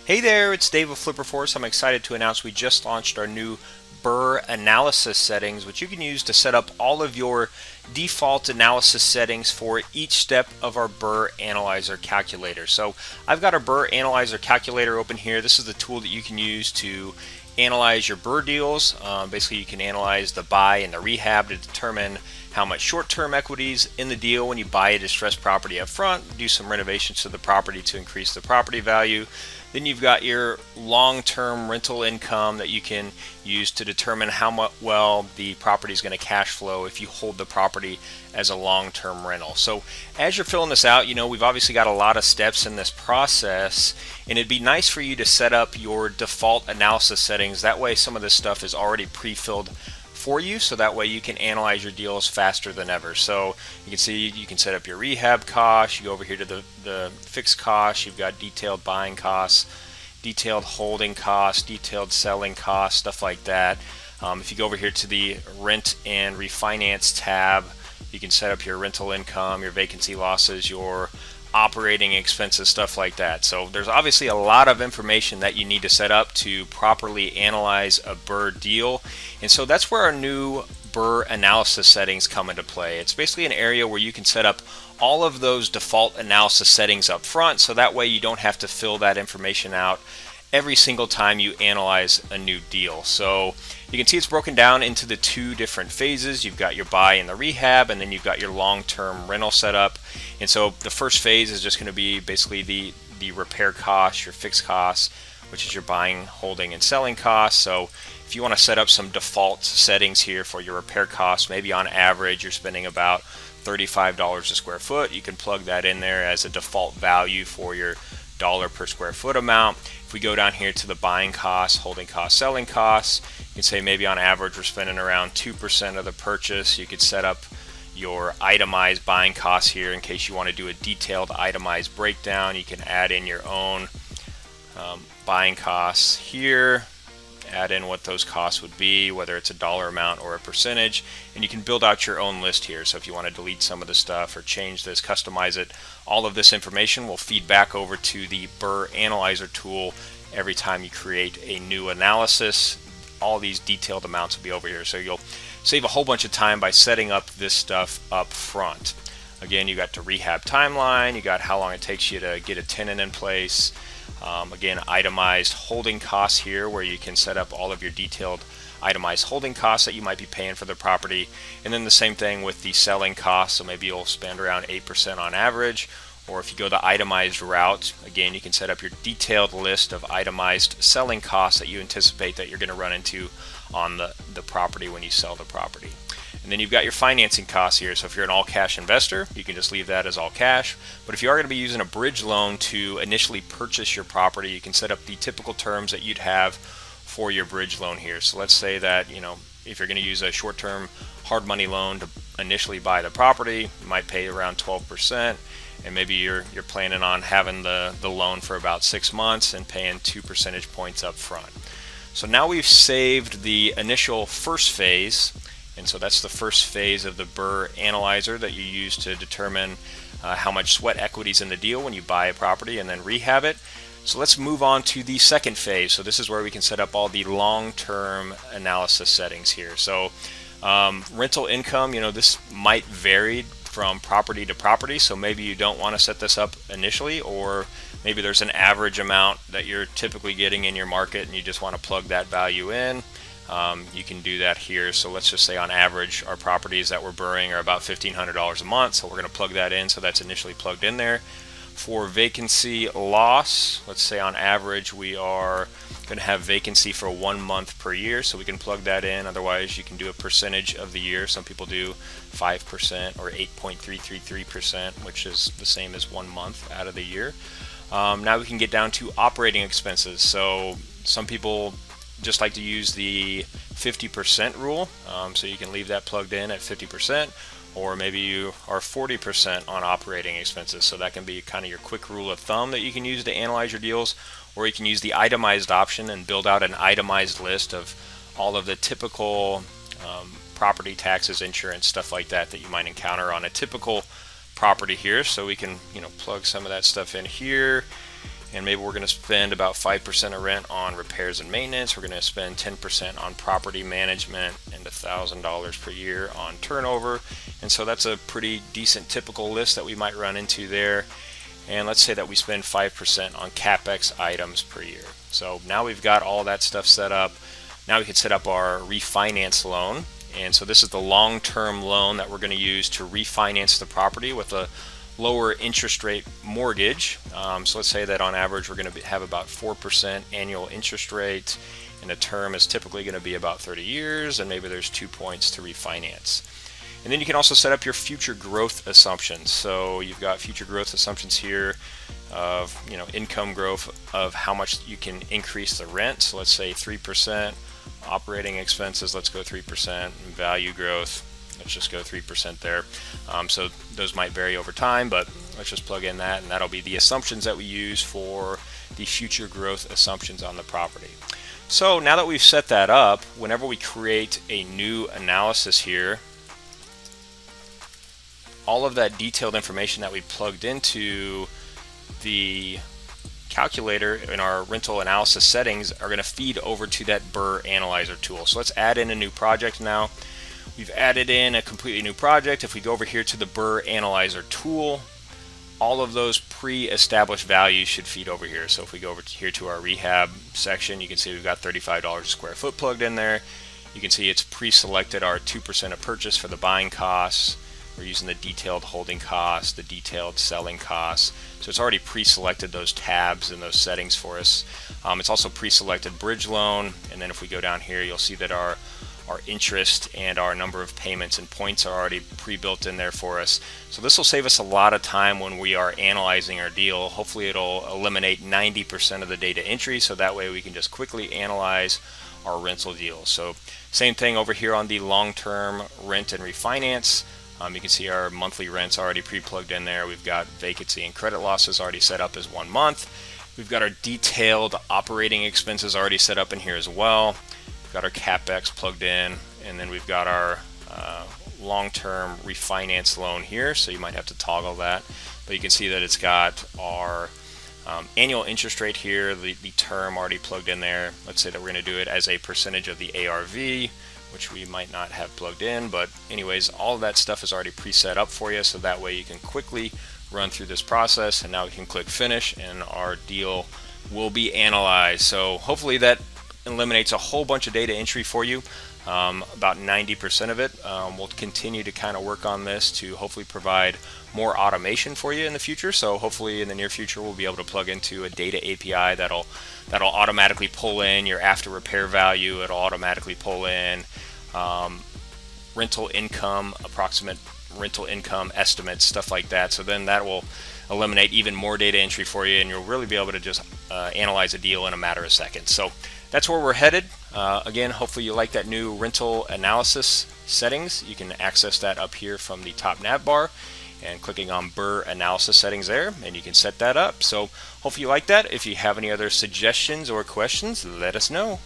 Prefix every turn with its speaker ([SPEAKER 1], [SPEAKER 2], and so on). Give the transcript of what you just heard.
[SPEAKER 1] Hey there, it's Dave with FlipperForce. I'm excited to announce we just launched our new BRRRR Analysis Settings, which you can use to set up all of your default analysis settings for each step of our BRRRR Analyzer calculator. So I've got our BRRRR Analyzer calculator open here. This is the tool that you can use to analyze your BRRRR deals. Basically, you can analyze the buy and the rehab to determine how much short-term equities in the deal when you buy a distressed property up front, do some renovations to the property to increase the property value. Then you've got your long-term rental income that you can use to determine how well the property is going to cash flow if you hold the property as a long-term rental. So as you're filling this out, we've obviously got a lot of steps in this process, and it'd be nice for you to set up your default analysis settings. That way some of this stuff is already pre-filled for you, so that way you can analyze your deals faster than ever. So you can see you can set up your rehab costs. You go over here to the fixed costs. You've got detailed buying costs, detailed holding costs, detailed selling costs, stuff like that. If you go over here to the rent and refinance tab, you can set up your rental income, your vacancy losses, your operating expenses, stuff like that. So there's obviously a lot of information that you need to set up to properly analyze a BRRRR deal, and so that's where our new BRRRR analysis settings come into play. It's basically an area where you can set up all of those default analysis settings up front, so that way you don't have to fill that information out every single time you analyze a new deal. So you can see it's broken down into the two different phases. You've got your buy and the rehab, and then you've got your long-term rental setup. And so the first phase is just going to be basically the repair costs, your fixed costs, which is your buying, holding, and selling costs. So if you want to set up some default settings here for your repair costs, maybe on average you're spending about $35 a square foot, you can plug that in there as a default value for your dollar per square foot amount. If we go down here to the buying costs, holding costs, selling costs, you can say maybe on average we're spending around 2% of the purchase. You could set up your itemized buying costs here in case you want to do a detailed itemized breakdown. You can add in your own buying costs here, add in what those costs would be, whether it's a dollar amount or a percentage, and you can build out your own list here. So if you want to delete some of the stuff or change this, customize it, all of this information will feed back over to the BRRRR Analyzer tool every time you create a new analysis. All these detailed amounts will be over here, so you'll save a whole bunch of time by setting up this stuff up front. Again, you got the rehab timeline, you got how long it takes you to get a tenant in place. Again, itemized holding costs here, where you can set up all of your detailed itemized holding costs that you might be paying for the property. And then the same thing with the selling costs, so maybe you'll spend around 8% on average. Or if you go the itemized route, again, you can set up your detailed list of itemized selling costs that you anticipate that you're going to run into on the property when you sell the property. And then you've got your financing costs here. So if you're an all-cash investor, you can just leave that as all cash. But if you are going to be using a bridge loan to initially purchase your property, you can set up the typical terms that you'd have for your bridge loan here. So let's say that, if you're going to use a short-term hard money loan to initially buy the property, you might pay around 12%. And maybe you're planning on having the loan for about 6 months and paying 2 percentage points up front. So now we've saved the initial first phase, and so that's the first phase of the BRRRR Analyzer that you use to determine how much sweat equity is in the deal when you buy a property and then rehab it. So let's move on to the second phase. So this is where we can set up all the long-term analysis settings here. So rental income, this might vary from property to property, so maybe you don't want to set this up initially, or maybe there's an average amount that you're typically getting in your market and you just want to plug that value in. You can do that here. So let's just say on average our properties that we're BRRRRing are about $1,500 a month, so we're going to plug that in, so that's initially plugged in there. For vacancy loss, let's say on average we are going to have vacancy for 1 month per year, so we can plug that in. Otherwise you can do a percentage of the year. Some people do 5% or 8.333%, which is the same as 1 month out of the year. Now we can get down to operating expenses. So some people just like to use the 50% rule, so you can leave that plugged in at 50%. Or maybe you are 40% on operating expenses, so that can be kind of your quick rule of thumb that you can use to analyze your deals. Or you can use the itemized option and build out an itemized list of all of the typical property taxes, insurance, stuff like that that you might encounter on a typical property here. So we can plug some of that stuff in here. and maybe we're going to spend about 5% of rent on repairs and maintenance. We're going to spend 10% on property management and $1,000 per year on turnover. And so that's a pretty decent typical list that we might run into there. And let's say that we spend 5% on CapEx items per year. So now we've got all that stuff set up. Now we can set up our refinance loan. And so this is the long-term loan that we're going to use to refinance the property with a lower interest rate mortgage. So let's say that on average we're going to have about 4% annual interest rate, and the term is typically going to be about 30 years, and maybe there's 2 points to refinance. And then you can also set up your future growth assumptions. So you've got future growth assumptions here of income growth of how much you can increase the rent. So let's say 3%, operating expenses, let's go 3%, and value growth, let's just go 3% there. So those might vary over time, but let's just plug in that, and that'll be the assumptions that we use for the future growth assumptions on the property. So now that we've set that up, whenever we create a new analysis here, all of that detailed information that we plugged into the calculator in our rental analysis settings are going to feed over to that BRRRR Analyzer tool. So let's add in a new project now. We've added in a completely new project. If we go over here to the BRRRR Analyzer tool, all of those pre-established values should feed over here. So if we go over here to our rehab section, you can see we've got $35 a square foot plugged in there. You can see it's pre-selected our 2% of purchase for the buying costs. We're using the detailed holding costs, the detailed selling costs. So it's already pre-selected those tabs and those settings for us. It's also pre-selected bridge loan. And then if we go down here, you'll see that our interest and our number of payments and points are already pre-built in there for us. So this will save us a lot of time when we are analyzing our deal. Hopefully it'll eliminate 90% of the data entry, so that way we can just quickly analyze our rental deal. So same thing over here on the long-term rent and refinance. You can see our monthly rents already pre-plugged in there. We've got vacancy and credit losses already set up as 1 month. We've got our detailed operating expenses already set up in here as well. We've got our CapEx plugged in, and then we've got our long-term refinance loan here, so you might have to toggle that. But you can see that it's got our annual interest rate here, the term already plugged in there. Let's say that we're going to do it as a percentage of the ARV, which we might not have plugged in, but anyways, all of that stuff is already preset up for you, so that way you can quickly run through this process. And now we can click finish, and our deal will be analyzed. So hopefully that eliminates a whole bunch of data entry for you, about 90% of it. We'll continue to kind of work on this to hopefully provide more automation for you in the future. So hopefully in the near future we'll be able to plug into a data API that'll automatically pull in your after repair value. It'll automatically pull in rental income, approximate rental income estimates, stuff like that. So then that will eliminate even more data entry for you, and you'll really be able to just analyze a deal in a matter of seconds. So that's where we're headed. Again, hopefully you like that new rental analysis settings. You can access that up here from the top nav bar and clicking on BRRRR Analysis Settings there, and you can set that up. So hopefully you like that. If you have any other suggestions or questions, let us know.